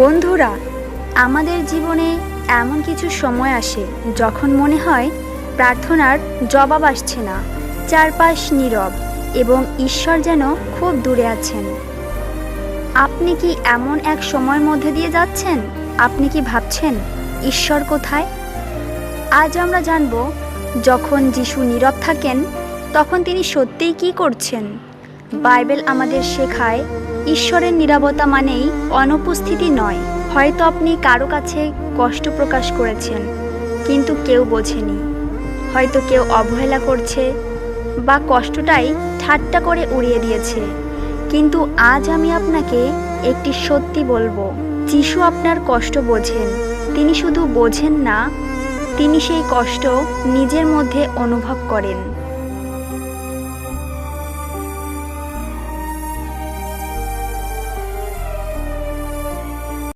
বন্ধুরা, আমাদের জীবনে এমন কিছু সময় আসে যখন মনে হয় প্রার্থনার জবাব আসছে না, চারপাশ নীরব এবং ঈশ্বর যেন খুব দূরে আছেন। আপনি কি এমন এক সময়ের মধ্যে দিয়ে যাচ্ছেন? আপনি কি ভাবছেন ঈশ্বর কোথায়? আজ আমরা জানব, যখন যিশু নীরব থাকেন তখন তিনি সত্যিই কি করছেন। বাইবেল আমাদের শেখায় ঈশ্বরের নীরবতা মানেই অনুপস্থিতি নয়। হয়তো আপনি কারো কাছে কষ্ট প্রকাশ করেছেন, কিন্তু কেউ বোঝেনি। হয়তো কেউ অবহেলা করছে বা কষ্টটাই ঠাট্টা করে উড়িয়ে দিয়েছে। কিন্তু আজ আমি আপনাকে একটি সত্যি বলবো, যিশু আপনার কষ্ট বোঝেন। তিনি শুধু বোঝেন না, তিনি সেই কষ্ট নিজের মধ্যে অনুভব করেন।